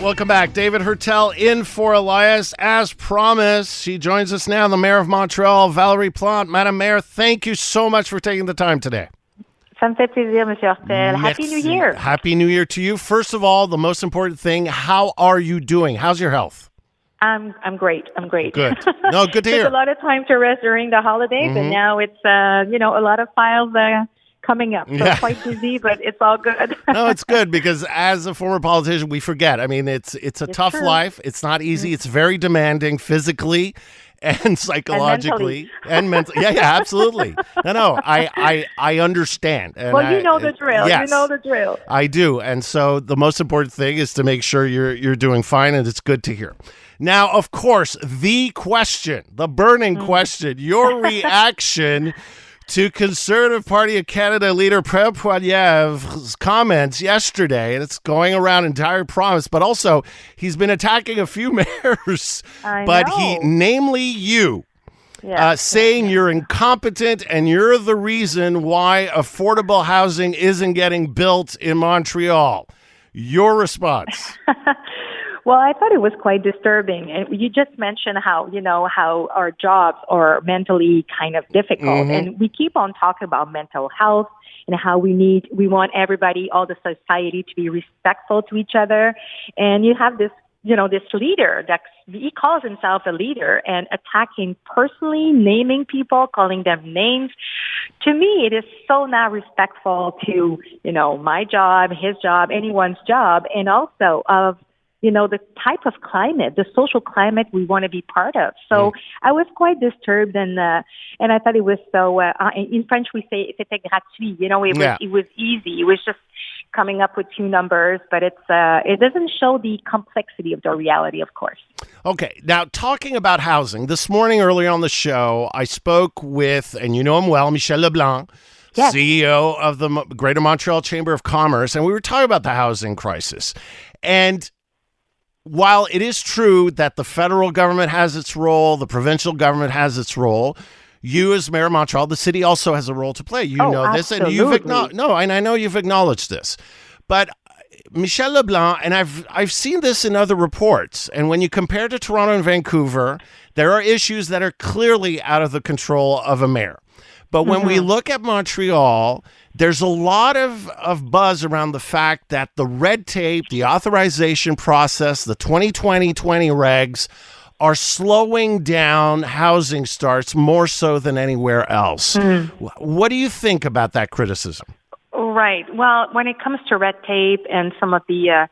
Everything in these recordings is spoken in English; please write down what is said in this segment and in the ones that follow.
Welcome back. David Heurtel in for Elias. As promised, she joins us now, the Mayor of Montreal, Valerie Plante. Madam Mayor, thank you so much for taking the time today. Ça me fait plaisir, Monsieur Heurtel. Happy New Year. Happy New Year to you. First of all, the most important thing, how are you doing? How's your health? I'm great. Good. No, good to hear. Took a lot of time to rest during the holidays, and now it's, a lot of files coming up. So quite busy, but it's all good. No, it's good because as a former politician, we forget. I mean, it's a tough life. It's not easy. It's very demanding physically and psychologically and mentally. Yeah, absolutely. No, I understand. And well, you know the drill. Yes, you know the drill. I do. And so the most important thing is to make sure you're doing fine, and it's good to hear. Now, of course, the burning question, your reaction to Conservative Party of Canada leader Pierre Poilievre's comments yesterday, and it's going around entire province, but also he's been attacking a few mayors, namely you, saying you're incompetent and you're the reason why affordable housing isn't getting built in Montreal. Your response? Well, I thought it was quite disturbing. And you just mentioned how our jobs are mentally kind of difficult. And we keep on talking about mental health and how we want everybody, all the society to be respectful to each other. And you have this leader that he calls himself a leader and attacking personally, naming people, calling them names. To me, it is so not respectful to, my job, his job, anyone's job, and also of the type of climate, the social climate we want to be part of. So I was quite disturbed, and I thought it was so. In French, we say "c'était gratuit." It was easy. It was just coming up with two numbers, but it doesn't show the complexity of the reality, of course. Okay, now talking about housing, this morning earlier on the show, I spoke with, and you know him well, Michel Leblanc. Yes. CEO of the Greater Montreal Chamber of Commerce, and we were talking about the housing crisis. And while it is true that the federal government has its role, the provincial government has its role, you as Mayor of Montreal, the city also has a role to play. You know this, and you've I know you've acknowledged this. But Michel Leblanc, and I've seen this in other reports, and when you compare to Toronto and Vancouver, there are issues that are clearly out of the control of a mayor. But when we look at Montreal, there's a lot of buzz around the fact that the red tape, the authorization process, the 2020 regs are slowing down housing starts more so than anywhere else. What do you think about that criticism? Right. Well, when it comes to red tape and some of the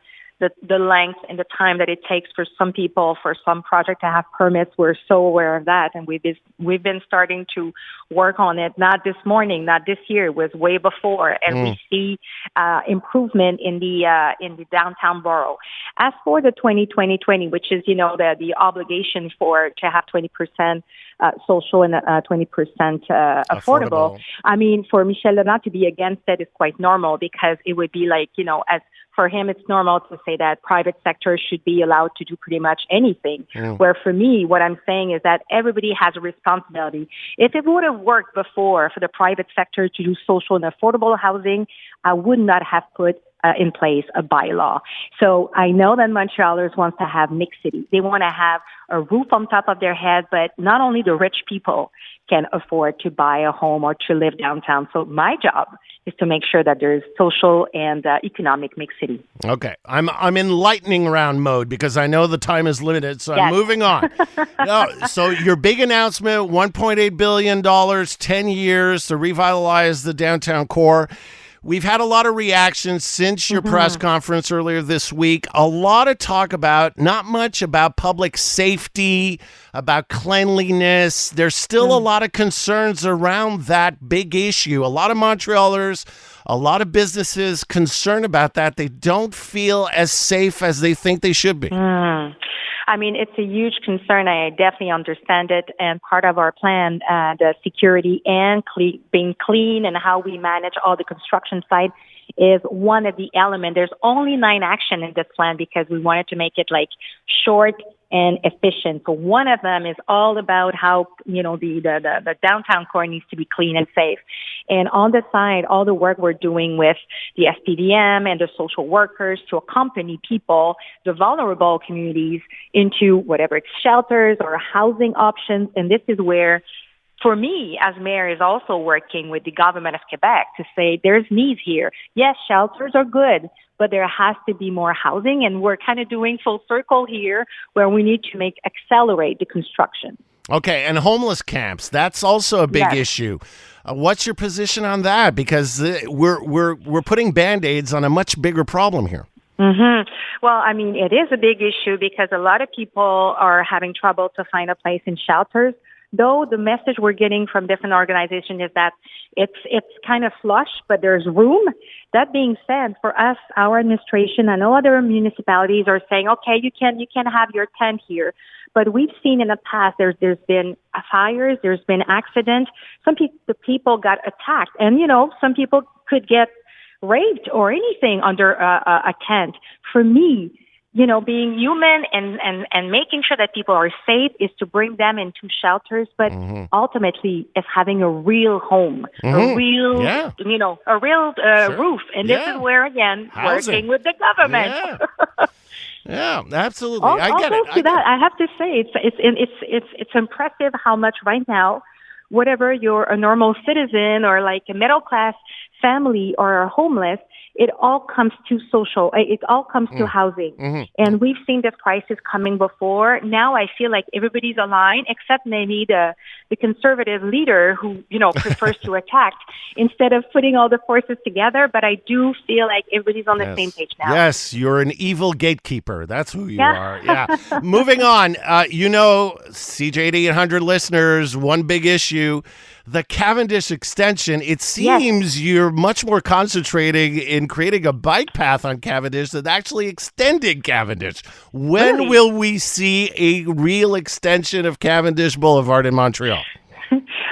length and the time that it takes for some people, for some project to have permits, we're so aware of that, and we've been starting to work on it. Not this morning, not this year. It was way before, and we see improvement in the downtown borough. As for the 2020, which is the obligation to have 20% social and 20% affordable. I mean, for Michel Leblanc to be against it is quite normal, because it would be like, as for him, it's normal to say that private sector should be allowed to do pretty much anything. Where for me, what I'm saying is that everybody has a responsibility. If it would have worked before for the private sector to do social and affordable housing, I would not have put in place a bylaw. So I know that Montrealers want to have mixity. They want to have a roof on top of their head, but not only the rich people can afford to buy a home or to live downtown. So my job is to make sure that there's social and economic mixity. Okay. I'm in lightning round mode because I know the time is limited, so I'm moving on. So your big announcement, $1.8 billion, 10 years to revitalize the downtown core. We've had a lot of reactions since your press conference earlier this week. A lot of talk about, not much about public safety, about cleanliness. There's still a lot of concerns around that big issue. A lot of Montrealers, a lot of businesses concerned about that. They don't feel as safe as they think they should be. I mean, it's a huge concern. I definitely understand it. And part of our plan, the security and being clean and how we manage all the construction site is one of the elements. There's only 9 actions in this plan because we wanted to make it like short and efficient. So one of them is all about how, the downtown core needs to be clean and safe. And on the side, all the work we're doing with the SPDM and the social workers to accompany people, the vulnerable communities, into whatever it's shelters or housing options. And this is where, for me, as mayor, is also working with the government of Quebec to say there's needs here. Yes, shelters are good, but there has to be more housing, and we're kind of doing full circle here where we need to accelerate the construction. Okay, and homeless camps, that's also a big issue. What's your position on that? Because we're putting Band-Aids on a much bigger problem here. Mm-hmm. Well, I mean, it is a big issue because a lot of people are having trouble to find a place in shelters. Though the message we're getting from different organizations is that it's kind of flush, but there's room. That being said, for us, our administration and other municipalities are saying, okay, you can have your tent here. But we've seen in the past there's been fires, there's been accidents. Some people got attacked, and some people could get raped or anything under a tent. For me, being human and making sure that people are safe is to bring them into shelters, but ultimately it's having a real home, a real roof. And this is where, again, working with the government. Yeah, absolutely. I get it. I have to say it's impressive how much right now, whether you're a normal citizen or like a middle class family or a homeless, it all comes to to housing. And we've seen this crisis coming before. Now I feel like everybody's aligned, except maybe the conservative leader who, prefers to attack instead of putting all the forces together. But I do feel like everybody's on the same page now. Yes, you're an evil gatekeeper. That's who you are. Yeah. Moving on, CJD 100 listeners, one big issue. The Cavendish extension, it seems you're much more concentrating in creating a bike path on Cavendish than actually extending Cavendish. When will we see a real extension of Cavendish Boulevard in Montreal?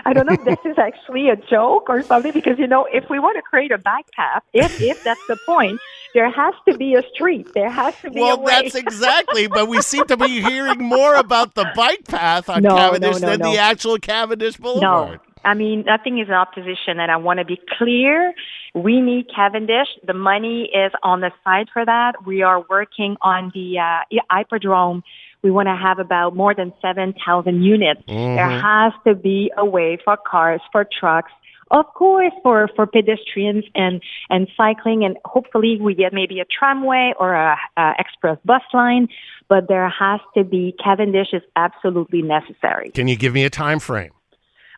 I don't know if this is actually a joke or something, because, if we want to create a bike path, if that's the point, there has to be a street. There has to be a way. Well, that's exactly, but we seem to be hearing more about the bike path on Cavendish than the actual Cavendish Boulevard. No. I mean, nothing is in opposition, and I want to be clear. We need Cavendish. The money is on the side for that. We are working on the Hyperdrome. We want to have about more than 7,000 units. There has to be a way for cars, for trucks, of course, for pedestrians and cycling, and hopefully we get maybe a tramway or a express bus line. But there has to be, Cavendish is absolutely necessary. Can you give me a time frame?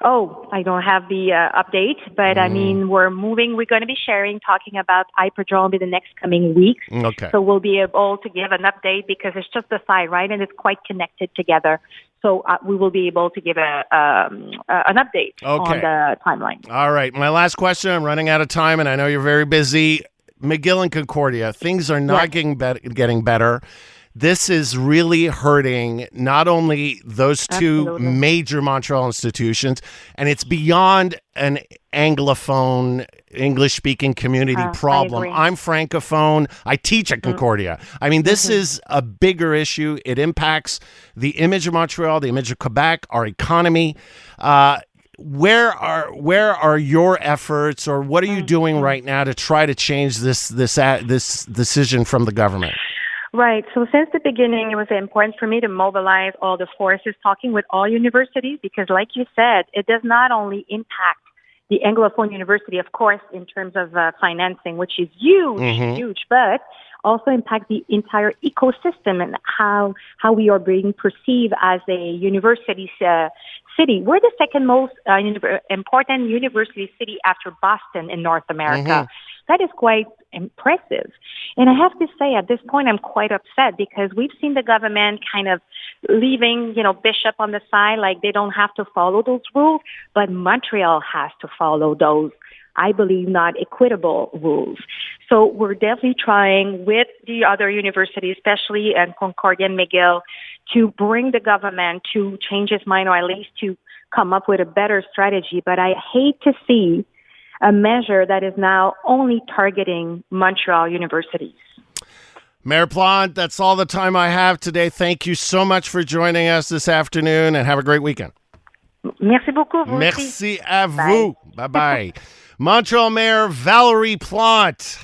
Oh, I don't have the update, but I mean, we're moving. We're going to be talking about Hyperdrome in the next coming weeks. Okay. So we'll be able to give an update because it's just the side, right? And it's quite connected together. So we will be able to give an update on the timeline. All right. My last question. I'm running out of time, and I know you're very busy. McGill and Concordia, things are not getting better. This is really hurting not only those two major Montreal institutions, and it's beyond an Anglophone, English-speaking community problem. I'm Francophone. I teach at Concordia. I mean, this is a bigger issue. It impacts the image of Montreal, the image of Quebec, our economy. Where are your efforts, or what are you doing right now to try to change this decision from the government? Right. So since the beginning, it was important for me to mobilize all the forces, talking with all universities, because like you said, it does not only impact the Anglophone university, of course, in terms of financing, which is huge, but also impact the entire ecosystem and how we are being perceived as a university city. We're the second most important university city after Boston in North America. That is quite impressive. And I have to say, at this point, I'm quite upset because we've seen the government kind of leaving, Bishop on the side, like they don't have to follow those rules, but Montreal has to follow those, I believe, not equitable rules. So we're definitely trying with the other universities, especially at Concordia and McGill, to bring the government to change its mind, or at least to come up with a better strategy. But I hate to see a measure that is now only targeting Montreal universities. Mayor Plante, that's all the time I have today. Thank you so much for joining us this afternoon, and have a great weekend. Merci beaucoup. Vous Merci aussi. à vous. Bye-bye. Montreal Mayor Valerie Plante.